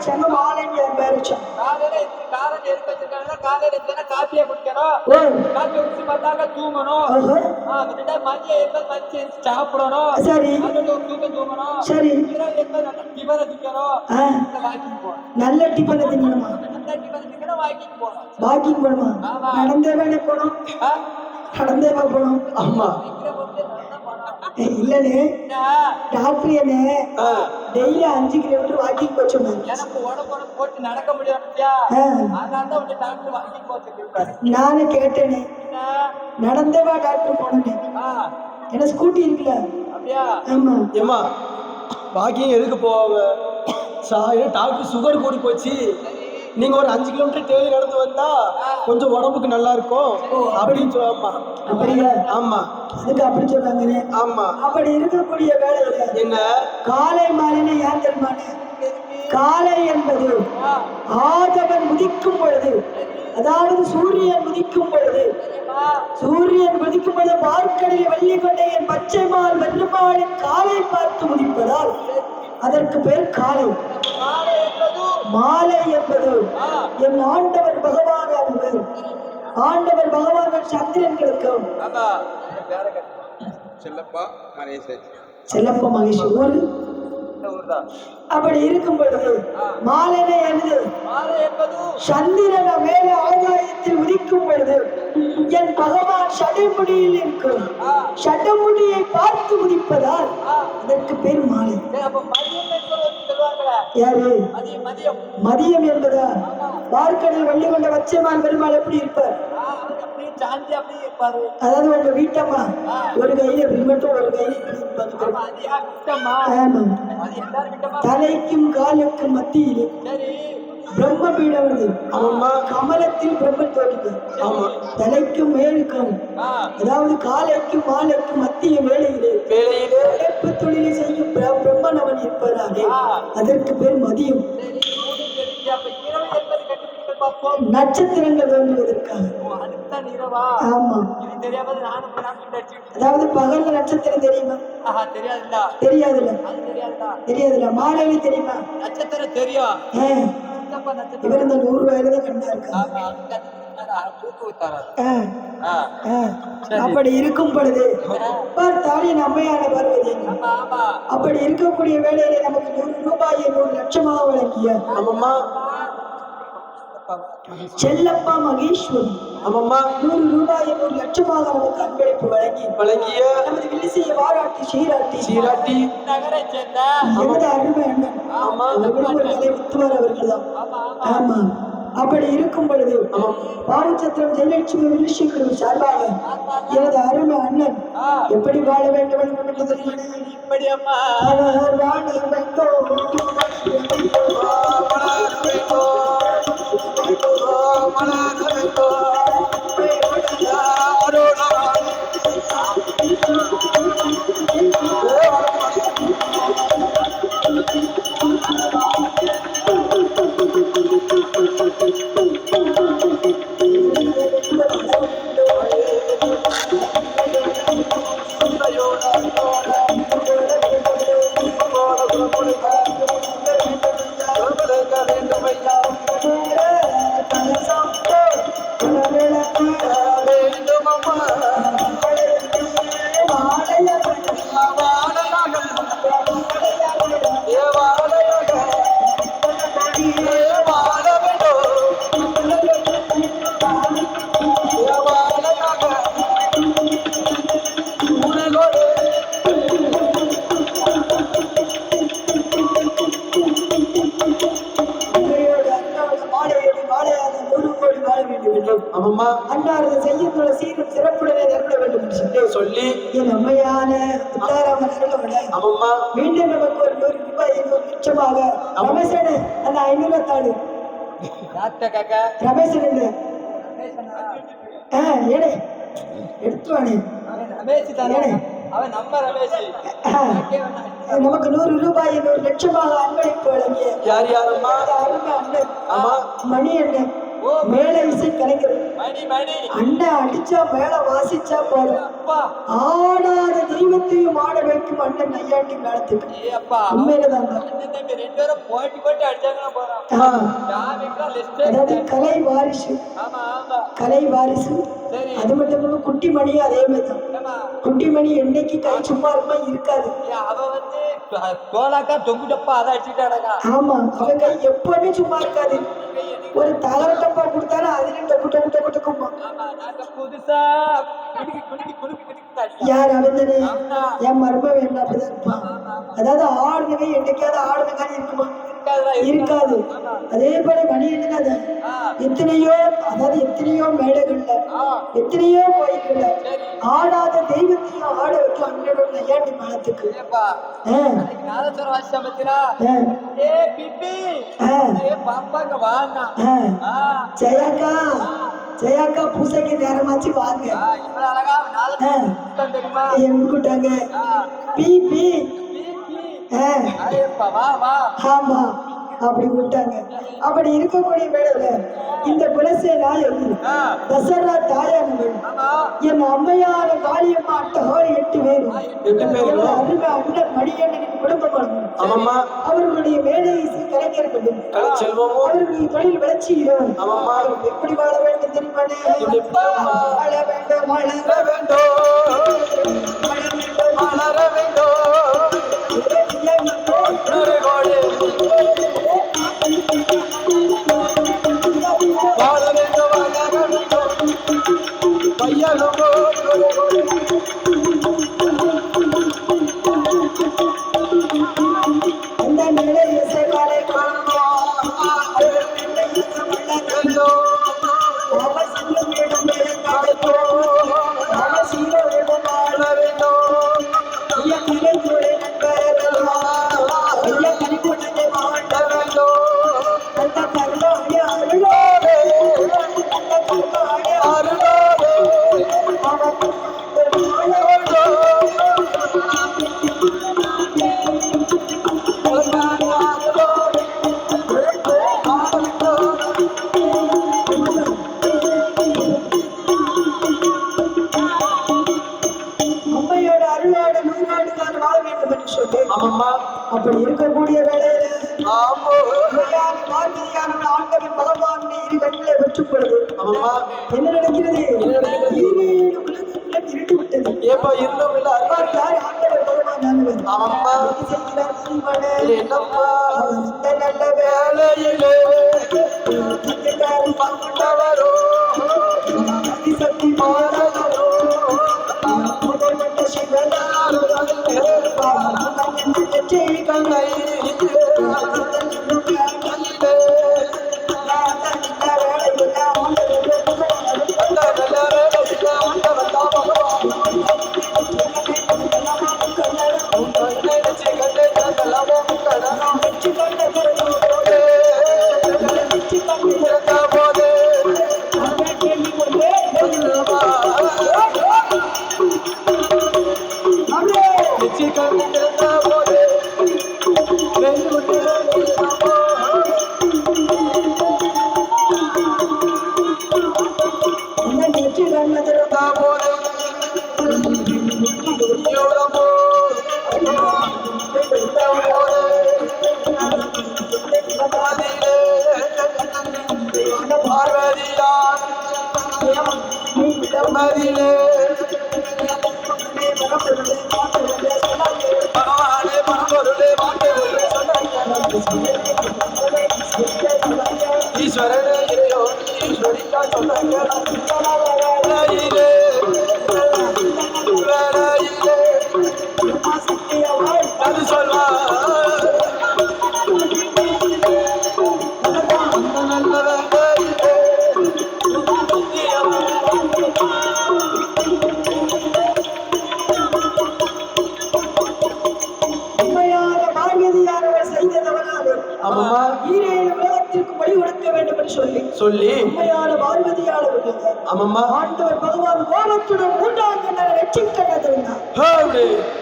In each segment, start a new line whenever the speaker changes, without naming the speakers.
வச்சாங்க, மாலைன்னு என் பேர் வச்சாங்க.
காலையில எதுக்கு வச்சிருக்காங்க? காலையில எத்தனை காப்பியை குடிக்கணும், காப்பியை குடிச்சு பார்த்தாக்க தூங்கணும், மதியம் எப்ப மதிச்சு சாப்பிடணும்,
சரி
தூங்கணும்,
சரி
டிபனை திக்கணும், வாக்கிங் போகணும்.
நல்ல டிபனை திங்கணுமா?
நல்ல டிபனை திக்கணும், வாக்கிங் போகணும்.
வாக்கிங் போகணுமா? நடந்தே வேணே போகணும், நடந்தே போகணும்.
ஆமா
இல்லனே டாக்டர் என்ன டெய்லி 5 கிலோமீட்டர் வாக்கிங் போக சொன்னாங்க.
எனக்கு உடம்பு போட்டு நடக்க முடியாது, அதனால டாக்டர் வாக்கிங் போக சொல்லிருக்காரு.
நானே கேட்டேனே, நடந்தே வா டாக்டர் போனேன். ஏன்னா ஸ்கூட்டி இருக்குல்ல.
அப்படியா?
ஆமா.
ஏமா வாக்கிங் எதுக்கு போவாங்க? டாக்டர் சுகர் கூடி போச்சு, நீங்க ஒரு 5 கிலோமீட்டர் டெய்லி நடந்து வந்தா கொஞ்சம் உடம்புக்கு நல்லா இருக்கும் அப்படின்னு சொல்லலாமா?
அப்படியா?
ஆமா.
அதுக்கு அப்படி சொன்னாங்க.
ஆமா.
அப்படி இருக்கக்கூடிய வேலையில
என்ன
காலை மாலைன்னு ஏன் தெரியுமானே? காலை என்பது ஆதவன் உதிக்கும் பொழுது, அதாவது சூரியன் உதிக்கும் பொழுது, சூரியன் உதிக்கும் பொழுது பார்க்கடலில் வெள்ளி கொண்டே என் பச்சை மால் வெள்ளுமாளின் காலை பார்த்து உதிப்பதால் அதற்கு பேர் காலை. மாலை என்பது என் ஆண்டவர் பகவான் அறிவர். ஆண்டவர் பகவான் சந்திரன்களுக்கும் செல்லப்பா மகேஷ் ஊரு. அப்படி இருக்கும் பொழுது மாலைனே என்பது சந்திரன மேல ஆகாயத்தில் உதிக்கும் பொழுது என் பகவான் சடைமுடியில் இருக்கும். சடைமுடியை பார்த்து உதிப்பதால் அதற்கு பேர் மாலை. யாரு? மதியம் என்பதா? பார்க்கடல் வள்ளி கொண்ட வச்சமான் பெருமாள் எப்படி இருப்பார்? அதாவது உங்க வீட்டம்மா ஒரு கையில மட்டும் ஒரு கையில தலைக்கும் காலுக்கும் மத்தியிலே பிரம்ம பீடம் வருது. கமலத்தில் பிரம்மன் தோன்றுது. தலைக்கும் மேலுக்கும், அதாவது காலைக்கும் மாலைக்கும் மத்திய வேலையிலே உழைப்பு தொழிலை செய்யும் பிரம்மன் அவன் இருப்பதாலே அதற்கு பேர் மதியம். நட்சத்திரங்கள் வேண்டுவதற்காக. ஆமா. அதாவது பகல்ல நட்சத்திரம் தெரியுமா? தெரியாதுல்ல. தெரியாதுல்ல. மாலையில தெரியுமா?
நட்சத்திரம் தெரியும்.
இவர் இந்த 100 ரூபாயில தான் கண்டா இருக்காங்க. அப்படி இருக்கும் பொழுது பார்த்தாலே நம்மையான பார்வதி. அப்படி இருக்கக்கூடிய வேலையில நமக்கு 100 ரூபாயை 100 லட்சமாக வழங்கிய செல்லப்பா மகேஸ்வரி 100 ரூபாயை 100 லட்சமாக நமக்கு அன்பளிப்பு வழங்கிய நமது வில்லிசையை பாராட்டி சீராட்டி நகரை சேர்ந்த எனது அருமை அண்ணன் உத்துவார் அவர்கள் தான். ஆமா. அப்படி இருக்கும் பொழுது பாவச்சத்திரம் ஜெயலட்சுமி வில்லிசேகர் சார்பாக எனது அருமை அண்ணன் எப்படி வாழ வேண்டும் என்பது இப்படி அம்மா வாழ அன்னாரது செய்யத்தோட சீரும் சிறப்புடனே ஏற்பட வேண்டும் என்று சொல்லி என் அம்மையான மீண்டும் நமக்கு ஒரு 100 ரூபாய் 100 லட்சமாக ரமேசனு அந்த 500 தாடு ரமேசன் ஏனே எடுத்துவானே நமக்கு 100 ரூபாய் 100 லட்சமாக அன்பளிப்பு வழங்கிய யார் யாரம்மா? அண்ணன் மணி அண்ணன் மேல இசை கலைஞர் அண்ணன் அடிச்சா மேல வாசிச்சா போதும்.
அப்பா
ஆடாத தெய்வத்தையும் ஆட வைக்கும் அண்ணன் நையாண்டி காலத்துக்கு
ஏ அப்பா
உண்மையிலதாங்க.
அண்ணன் தம்பி ரெண்டு பேரும் போட்டி போட்டு அடிச்சாங்கன்னா போறோம் ஜாமிக்கெல்லாம் லிஸ்டே
அதாவது கலை வாரிசு,
ஆமா ஆமா
கலை வாரிசு.
சரி
அது மட்டும் இல்லாம குட்டிமணியும் அதே மாதிரிதான்.
ஏம்மா,
குட்டிமணி என்னைக்கு கை சும்மா இருக்குமா இருக்காது.
ஏன் அவ வந்து தோலாக்கா தொங்கு டப்பா அதை அடிச்சுட்டாடா
ஆமா, அவங்க எப்பவுமே சும்மா இருக்காது. ஒரு தகர டப்பா கொடுத்தாலும் அதுலயும் டொக்கு டொக்கு டொக்கு டொக்குமா.
ஆமா நாங்க புதுசா குடுக்கி குடுக்கி குடுக்கி குடுக்கி
யார் அவந்தனே
ஆமா.
என் மருமகன் என்ன அப்படிதான் இருப்பான். அதாவது ஆடுனகை என்னைக்காவது ஆடுனகான்னு இருக்குமா? இருக்காது. அதே போல மணி என்னது எத்தனையோ, அதாவது எத்தனையோ மேடைகள்ல எத்தனையோ கோயில்கள்ல ஆடாத தெய்வத்தையும் ஆட வைக்கும் அண்ணனோட நையாண்டி மேளத்துக்கு. ஜெயாக்கா ஜெயாக்கா பூசைக்கு நேரமாச்சு வாங்க எங்கிட்டாங்க பி பி ஆமா அப்படி விட்டாங்க. அப்படி இருக்கக்கூடிய வேளையில இந்த குலசே நாயகி தசரா தாயானவள் என் அம்மையான காளியம்மா அட்டகாளி 8 பேரும் அருமை அண்ணன் மணிகண்டனின் குடும்பம் அவர்களுடைய மேடை இசை கலைஞர்களும் அவர்களுடைய தொழில் வளர்ச்சியிலும் எப்படி வாழ வேண்டும் தெரியுமானே? வாழ வேண்டும் வளர வேண்டும் வளர வேண்டும் அந்த நிலை இசைக்காலை அப்படி இருக்கக்கூடிய வேளையில ஆண்டவன் பகவான் இரு கண்களை வெற்றும் பொழுது என்ன நடக்கிறது? இருட்டு விட்டது. ஆண்டவன் பகவான் நல்ல வேலையிலே சக்தி மாறவரோ ஈரேழு உலகத்திற்கு வழி கொடுக்க வேண்டும் என்று சொல்லி
சொல்லி
உண்மையான பார்வதியால்
ஆமாம்மா
ஆண்டவர் பகவான் கோபத்துடன் மூன்றாம் கண்ண நெற்றிக்கண்ணை திறந்தார்.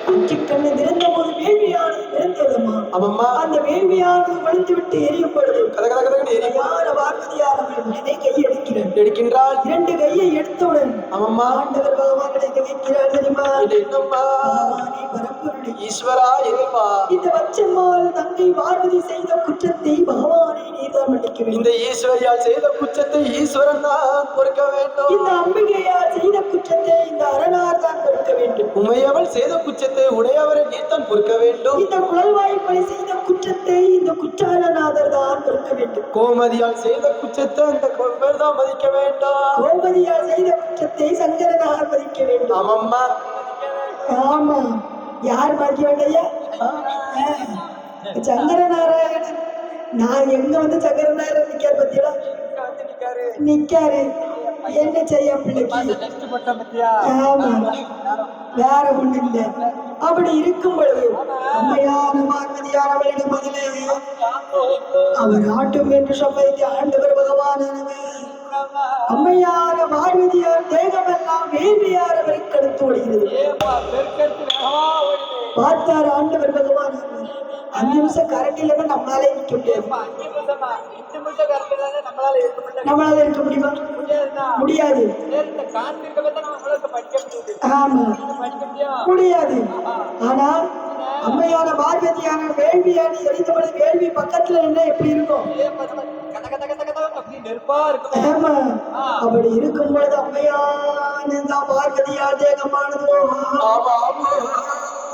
நெற்றிக்கண்ணை திறந்த போது வேள்வியானது திறந்ததுமா.
ஆமாம்மா
அந்த வேள்வியானது வலிந்து விட்டு எரியும் பொழுது
கதகதகதகன்னு
பார்வதியார் உடனே கையை
எடுக்கின்றாள்.
2 கையை எடுத்தவுடன்
ஆமாம்மா
ஆண்டவர் பகவான் வைக்கிறார் தெரியுமா?
என்னம்மா
பகவானே பரம்பொருளே
ஈஸ்வரா இறைவா
இந்த பச்சம்மாள் தங்கை பார்வதி செய்த குற்றத்தை பகவானே நீர்தான் மன்னிக்க வேண்டும்.
இந்த ஈஸ்வரியால் செய்த குற்றத்தை ஈஸ்வரன் தான் பொறுக்க வேண்டும்.
இந்த அம்பிகையால் செய்த குற்றத்தை இந்த அரணார் தான் பொறுக்க வேண்டும்.
உமையவள் செய்த குற்றத்தை உடையவரை நீர்தான் பொறுக்க வேண்டும்.
இந்த குழல்வாய்ப்படி செய்த குற்றத்தை இந்த குற்றாலநாதர் தான் பொறுக்க வேண்டும்.
கோமதியால் செய்த குற்றத்தை அந்த கொம்பர் தான் மதிக்க வேண்டாம்.
கோமதியால் செய்த குற்றத்தை சங்கரனார் மதிக்க வேண்டும்.
ஆமாம்மா
ஆமா யார் மதிக்க வேண்டிய சங்கரநாராயணன். நான் எங்க வந்து சங்கரநாராயணன் நிக்காரு பத்தியா நிக்காரு. என்ன செய்ய பிள்ளைக்கு? ஆமா வேற ஒண்ணு இல்லை. அப்படி இருக்கும் பொழுது அம்மையான பார்வதியானவரிடம் பதிலே அவர் ஆட்டும் என்று சம்மதித்து ஆண்டவர் பகவானானது அம்மையான பார்வதியார் தேகமெல்லாம் வேள்வியார் அவரை கடத்து ஓடுகிறது. பார்த்தார் ஆண்டவர் பகவான் 5 நிமிஷம் கரண்ட் இல்லைன்னா நம்மளால இருக்க முடியாது. நம்மளால இருக்க முடியுமா? முடியாது. ஆமா முடியாது. ஆனா அம்மையான பார்வதியான வேள்வியான எரித்தபடி வேள்வி பக்கத்துல என்ன எப்படி இருக்கும்? ஆமா அப்படி இருக்கும் பொழுது அம்மையான பார்வதியார் தேகமானதோ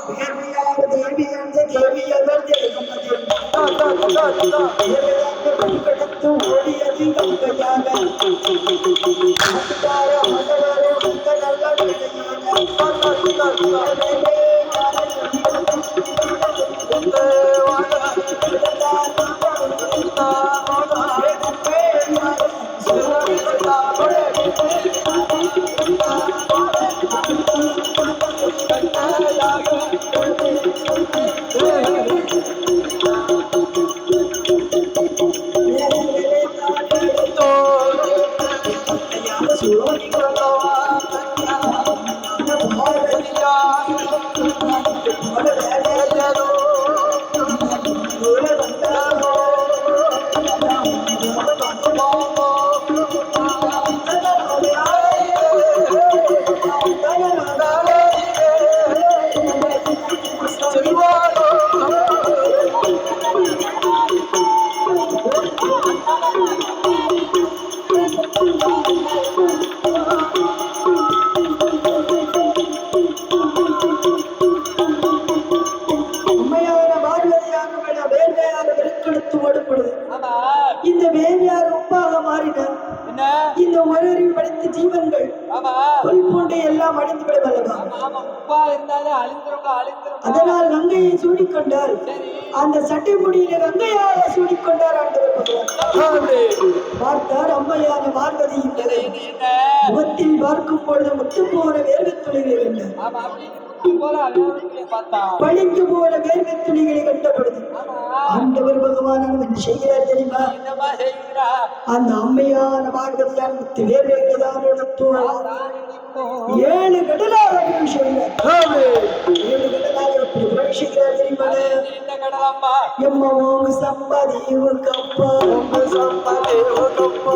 வேள்வியார் தேவியார் தேவியவர் தேகமது கடத்து ஓடியது கங்கையாக இந்த வேள்வியார் ஒப்பாக மாறினார். இந்த ஒரு படித்த ஜீவன்கள் பூண்டை எல்லாம் அழிந்து விட வல்லவா. அதனால் கங்கையை சூடிக்கொண்டார். அந்த சட்டை முடியில கங்கையாக சூடிக்கொண்டார் ஆண்டவர் பகவான். பார்த்தார் அம்மையான பார்வதி முகத்தில் பார்க்கும் பொழுது முத்து போன வேர்வை துளிகள் என்ன பழிந்து போன வேர்வை துளிகளை கண்ட பொழுது ஆண்டவர் பகவான் என்ன செய்கிறார் தெரியுமா? அந்த அம்மையான பார்வதியான முத்து வேர்வைகளை தான் எடுத்தோம் 7 கடலாக சொல்கிறார். 7 கடலாக எப்படி பிரவேசிக்கிறார் தெரியுமா? எம்மா ஓம் சம்பதி கப்பா சம்பதி கப்பா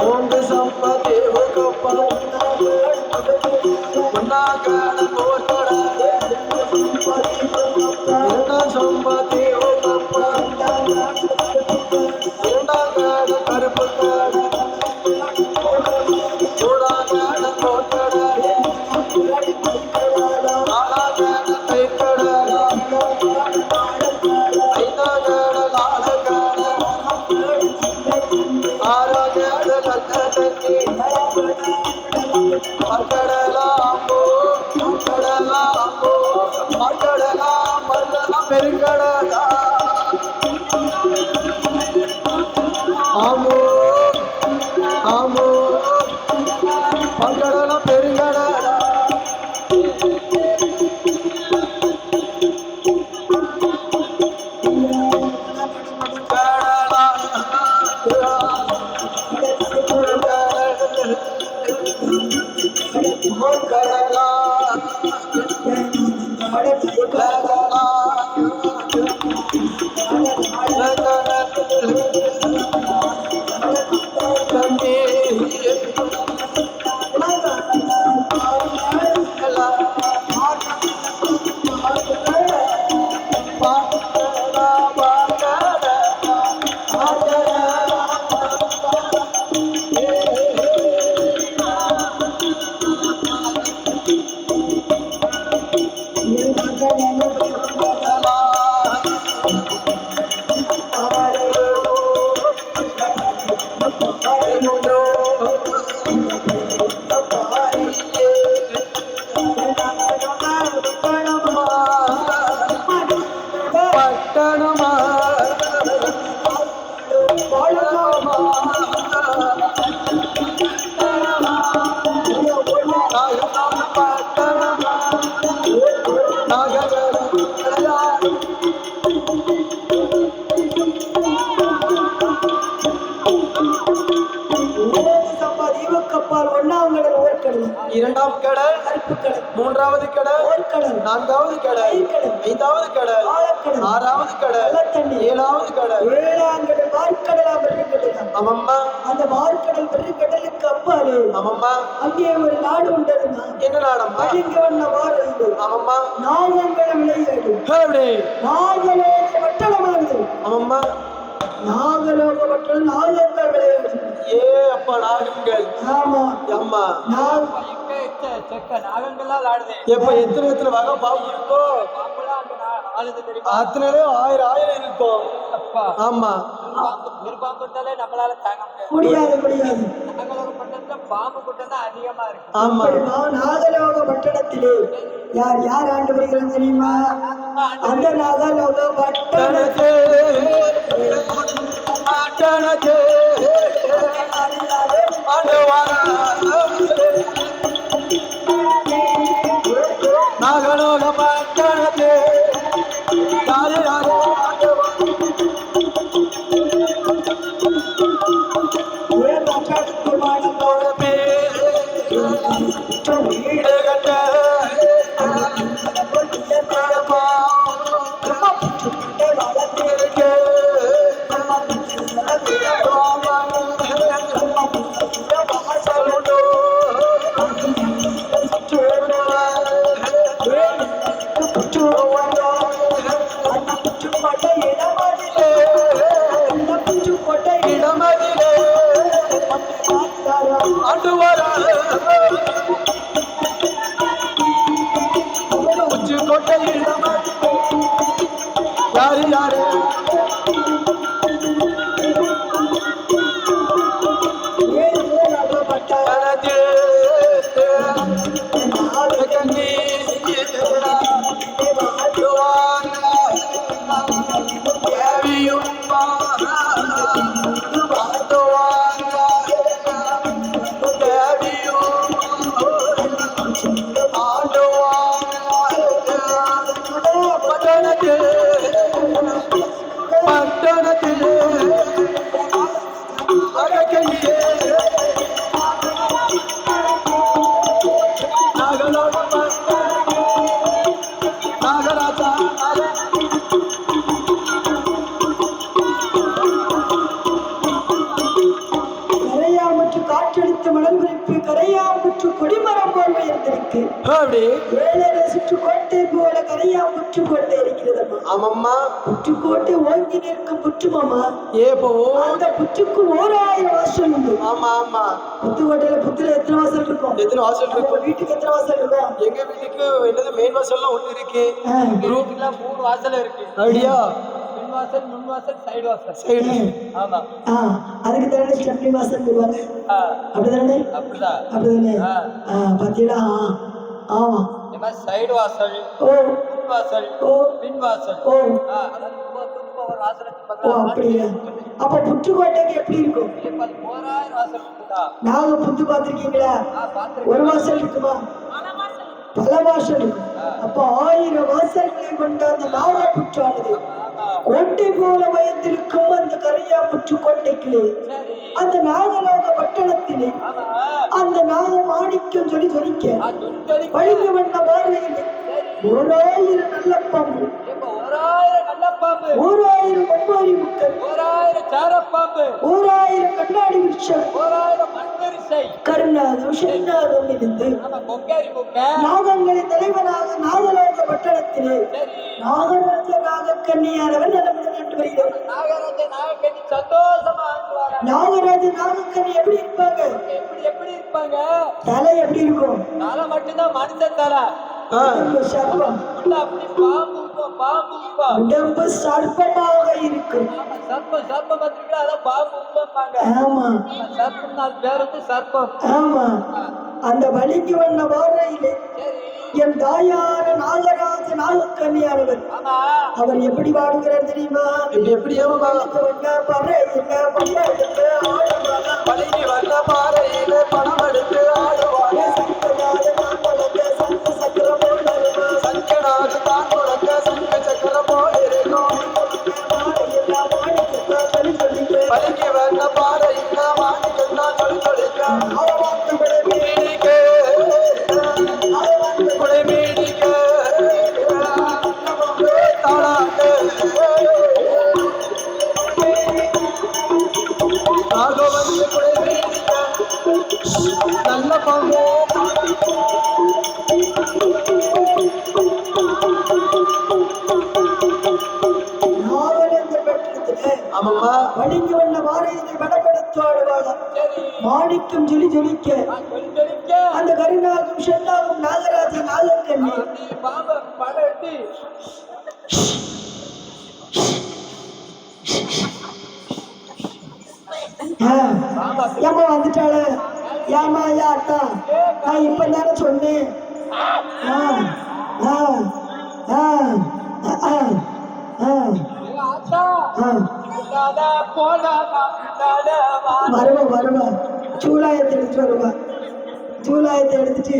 ஓம் சம்பதி கப்பா நாகன போர்க்கட சம்பதி கப்பா நாகன கருப்புக்கட சோடாகன போர்க்கட நாகன தைக்கட ஐநாகன லாலகட ஆராகன கத்தகி மக்கடலாம்போ மக்கடலாம்போ மக்கடலா மல்லா பெருங்கடலா ஆமோ ஆமோ மக்கடலா பெருங்கடலா கடலா
பட்டணமா
வாழலாமா
பட்டணமா நகர
கப்பால் ஒன்னாம் கடல் ஓர்கடல்
இரண்டாம் கடல்
கருப்பு கடல்
மூன்றாவது கடல்
ஓர்கடல்
நான்காவது கடல் ஐந்தாவது கடல்
ஆழக்கடல்
ஆறாவது கடல்
வெள்ளத்தண்ணி
ஏழாவது கடல்
ஏழாம் கடல் வார்க்கடலா பெருங்கடலாம்
ஆமம்மா
அந்த வார்க்கடல் பெருங்கடலுக்கு அப்பாலே
ஆமம்மா
அங்கே ஒரு நாடு உண்டதுன்னா
என்ன நாடம்மா
அழிங்க வண்ண வாரது
ஆமம்மா
நாகங்கள் விளையாடு
எப்படி
நாகலோக வட்டணமானது
ஆமம்மா
நாகலோக வட்டணம் நாகங்கள் விளையாடு
ஏ அப்பா நாகங்கள்
ஆமா
அம்மா
செக்க நாகங்கள்லாம் ஆடுது
எப்ப எத்தனை வகை பாம்பு இருக்கோ
பாம்புலாம் அங்க ஆளுது தெரியுமா
அத்தனை ஆயிரம் இருக்கும்
அப்பா
ஆமா
ஒரு பாம்பு இருந்தாலே நம்மளால தாங்க முடியாது
முடியாது
நாகலோக பட்டணத்துல பாம்பு கூட்டம் தான் அதிகமா இருக்கு
ஆமா
நாகலோக பட்டணத்திலே யார் யார் ஆண்டு வருகிறது தெரியுமா அந்த நாகலோக பட்டணத்தை
நாகலோக பட்டணத்தே வீடு கட்ட இடமதிலே ஆண்டு வர உச்சி கொட்டை இடமதிலே யாரு யாரு
காற்றடித்து மணல் விரிப்பு கரையாம்புற்று கொடிமரம் போல் உயர்ந்திருக்கு
அப்படி
ஏழரை சுற்று கோட்டை போல கரையாம்புற்று கோட்டை இருக்கிறதம்மா
ஆமம்மா
புற்றுக்கோட்டை ஓங்கி நிற்கும் புற்றுமாமா
ஏப்போ
அந்த புற்றுக்கு 1000 வாசல் உண்டு
ஆமா ஆமா
புத்துக்கோட்டையில புத்துல எத்தனை வாசல் இருக்கும்
எத்தனை வாசல்
உங்க
இருக்கும்
வீட்டுக்கு எத்தனை வாசல் இருக்கும்
எங்க வீட்டுக்கு என்னது மெயின் வாசல்லாம் ஒண்ணு இருக்கு
ரூட்டுக்குலாம் 3 வாசல் இருக்கு
அப்படியா
பின் வாசல் முன் வாசல் சைடு வாசல்
சைடு
ஆமா
அதுக்கு தானே ஸ்டெப்னி வாசல் சொல்லுவாங்க அப்படிதானே
அப்படிதான்
அப்படிதானே பாத்தீங்களா ஆமா
இந்த மாதிரி சைடு வாசல்
ஓ
முன் வாசல்
ஓ
பின் வாசல்
ஓ
அதாவது ஒரு வாசல்
ஓ அப்படியா அப்ப புற்றுக்கோட்டைக்கு எப்படி இருக்கும்
1000 வாசல் இருக்குதா
நாங்க புத்து பாத்திருக்கீங்களா ஒரு வாசல் இருக்குமா பல வாசல் இருக்கும் அப்ப 1000 வாசல்களை கொண்ட அந்த நாகா புற்றானது கோட்டை போல பயந்திருக்கும் அந்த கரையா புற்று கோட்டைக்குள்ளே அந்த நாகலோக பட்டணத்திலே அந்த நாக மாணிக்கம் சொல்லி சொல்லிக்க வழிந்து வந்த பார்வையில் 1000 நல்ல பாம்பு 1000 மண்மாரி முக்கள்
1000 சாரப்பாம்பு
1000 கண்ணாடி விருட்சம்
1000 மண்வரிசை
கருணாகம் சென்னாகம் இருந்து
கொக்கேரி முக்க
நாகங்களின் தலைவனாக நாகலோக பட்டணத்திலே நாகராஜ நாகக்கன்னியானவன் நடந்து கண்டு வருகிறார்.
நாகராஜ நாகக்கன்னி சந்தோஷமா ஆண்டுவாரா.
நாகராஜ நாகக்கன்னி எப்படி இருப்பாங்க?
எப்படி இருப்பாங்க?
தலை எப்படி இருக்கும்?
தலை மட்டும்தான் மனித தலை.
சர்ப்பம்
அப்படி பாம்பு
உடம்பு சர்ப்பமாக இருக்கும்.
சர்ப்பம் பார்த்தீங்களா? அதான் பாம்பு உண்பாங்க.
ஆமா
சர்ப்பம் பேர் வந்து சர்ப்பம்.
ஆமா அந்த வலிக்கு வந்த வாரையிலே என் தாயார நாகராஜ நாகக்கன்னியானவர்
ஆமா
அவர் எப்படி பாடுகிறார் தெரியுமா?
எப்படி ஏமா பழகி வந்த பாறையில பணம் எடுத்து ஆடுவாங்க சங்கடாக தான் முழங்க சங்க சக்கரம் போல இருக்கும் பழகி வந்த பாறையில வாங்கிக்கா சொல்லி சொல்லிக்க நல்ல பாம்போ ஆமாம்மா
வடிங்க வண்ண பாரதியை வடபடுத்து ஆடுவாளாம். மாணிக்கம் ஜொலி ஜொலிக்க அந்த கருணாகும் செல்லாகும் நாகராஜ நாகக்கண்ணி
பாம்பு படம் எடுத்து
ஏமா வந்துட்டாள ஏமா யாத்தா நான் இப்ப தானே சொன்னேன். வருவா வருவா சூலாயத்தை எடுத்து வருவா சூலாயத்தை எடுத்துட்டு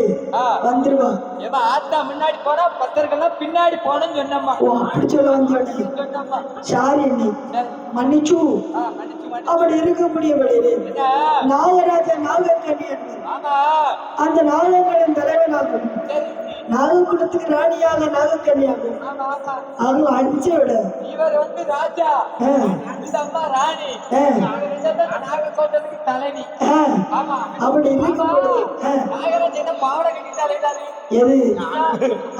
வந்துருவா.
ஏமா ஆத்தா முன்னாடி போனா பத்தர்கள்லாம் பின்னாடி போனேன்னு சொன்னம்மா.
ஓ அப்படி சொல்ல வந்தோட
சொன்னம்மா
சாரி அண்ணி மன்னிச்சு
மன்னிச்சு
அப்படி இருக்க முடியவில்லை. நாகராஜ நாகக்கண்ணி
ஆமா
அந்த நாகங்களின் தலைவனாகும் நாககுலத்துக்கு ராணியாக நாகக்கன்னியாகும்.
ஆமா ஆமா
அவங்க அடிச்ச விட
இவர் வந்து ராஜா இந்த அம்மா ராணி நாகக்கோட்டத்துக்கு தலைவி. ஆமா
அப்படி இருக்கும்போது
நாகராஜ் என்ன பாவடை கட்டிட்டாரு
எது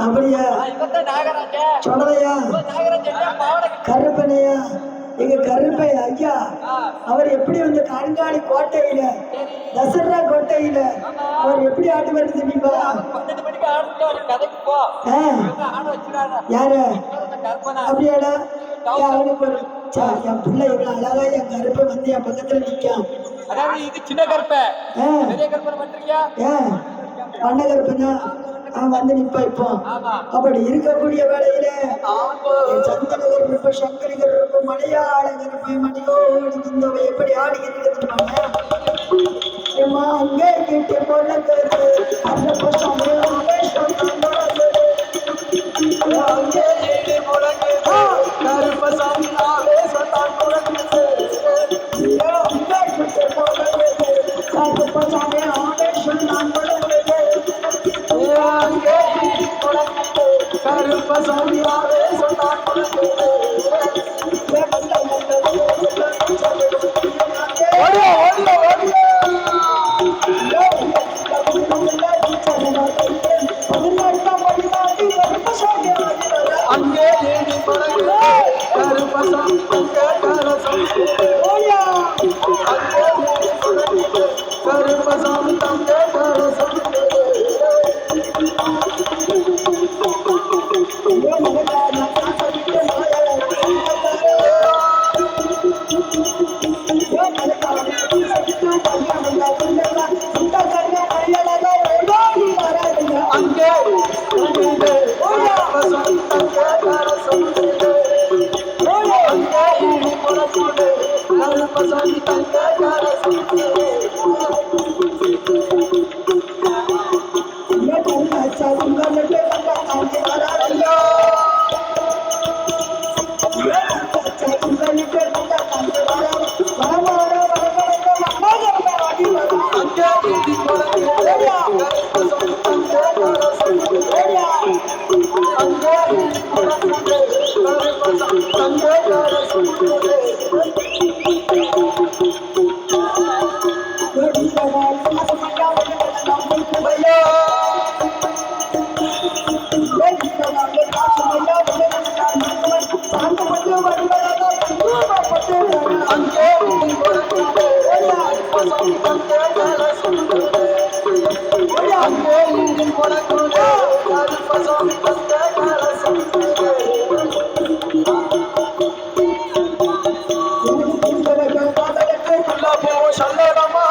அப்படியா
இவர்தான் நாகராஜா
சொல்லலையா
நாகராஜ் என்ன பாவடை
கருப்பனையா எங்க கருப்பை ஐயா அவர் எப்படி வந்து கருங்காலி கோட்டையில தசரா கோட்டையில அவர் எப்படி ஆடுவார் தெரியுமா?
12 மணிக்கு ஆடுறது ஒரு கதைக்கு போ ஆட வச்சுடாத
யாரு
கற்பனா
அப்படியாடா அவனுக்கு ஒரு என் பிள்ளை இவ்வளவு அழகா என் கருப்பை வந்து என் பக்கத்துல நிக்கான்.
அதாவது இது சின்ன கருப்பை பெரிய கருப்பை பண்றீங்க
பண்ண கருப்பனா அவன் வந்து நிப்பா இப்போ. அப்படி இருக்கக்கூடிய வேளையில சந்தனகர் இருப்ப சங்கரிகர் இருப்ப மலையாள கருப்பை மணியோடு குந்தவை எப்படி ஆடுகிறது அங்கே கேட்டு போல கருப்பு அந்த
கருப்பசாமி ஆவேசத்தான் முழங்குது
கருப்பசாமி ஆவேசம் நான்
கருப்பசாமி ஆவேசத்தான் முழங்குது அங்கே ஏடி பழகு கருப்பசாமி கருப்பசாமி தங்க கரசம் அங்கே கருப்பசாமி தங்க கரசம் சல்லடமா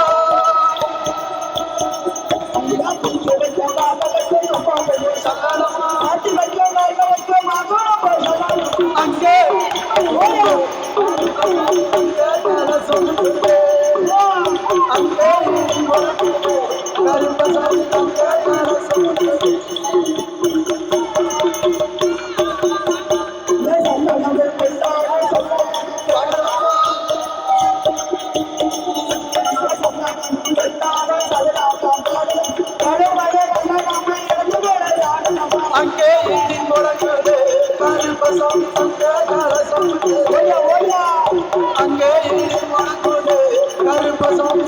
அங்கே இடி முழங்குது கருப்பசாமி அங்கே இடி முழங்குது கருப்பசாமி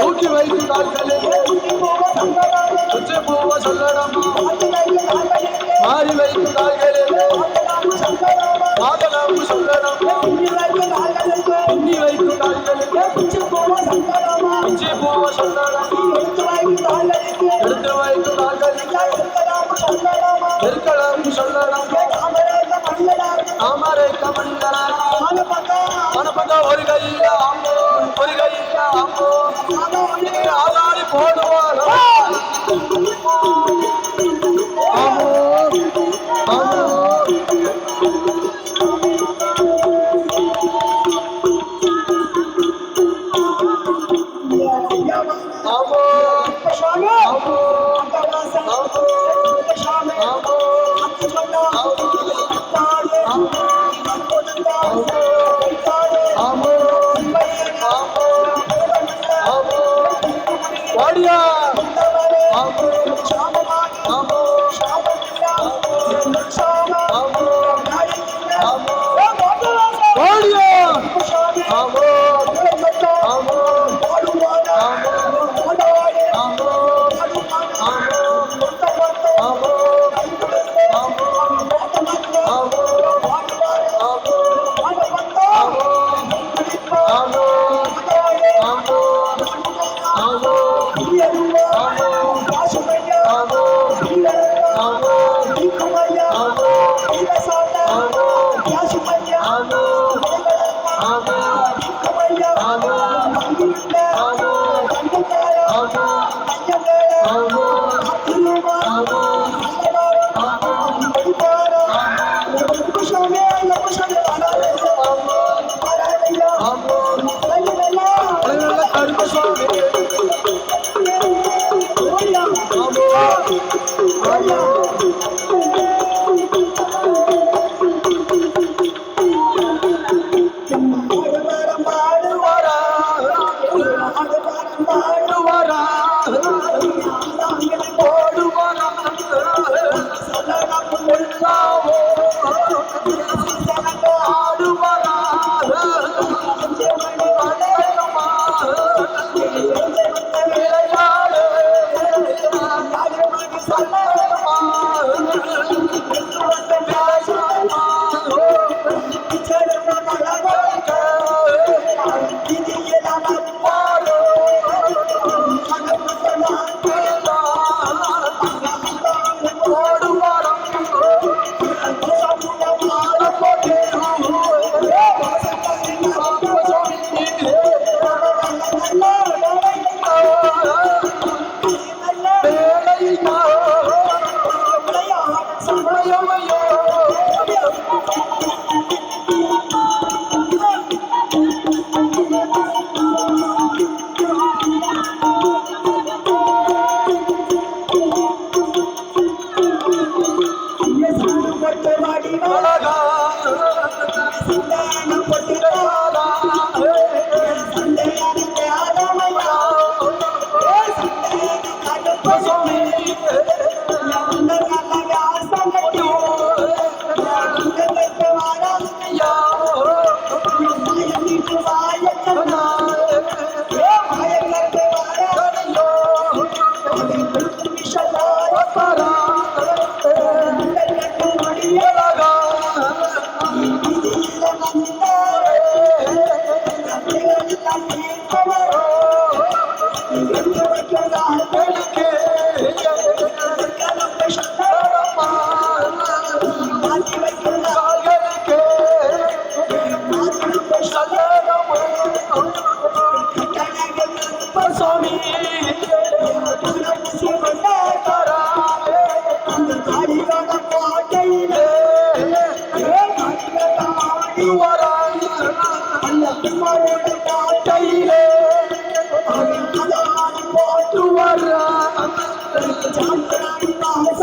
ஊட்டி வைத்து கால்களே உச்சி பூவ சொல்லடமா மாறி வைத்து கால்களே மாதனாம் சொல்லடம் உண்ணி வைத்து கால்களே உச்சி பூவ சொல்லடம் எடுத்து வைத்து கால்களே இருக்கலாம் சொல்லடம் அமரே கமண்டலா மனப்பட்ட ஒரு கையில அம்மோ ஒரு கையில அம்மோ ஆதாரி போடுவாரோ அம்மோ அம்மோ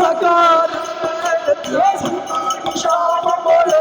சகார
சாபம் போல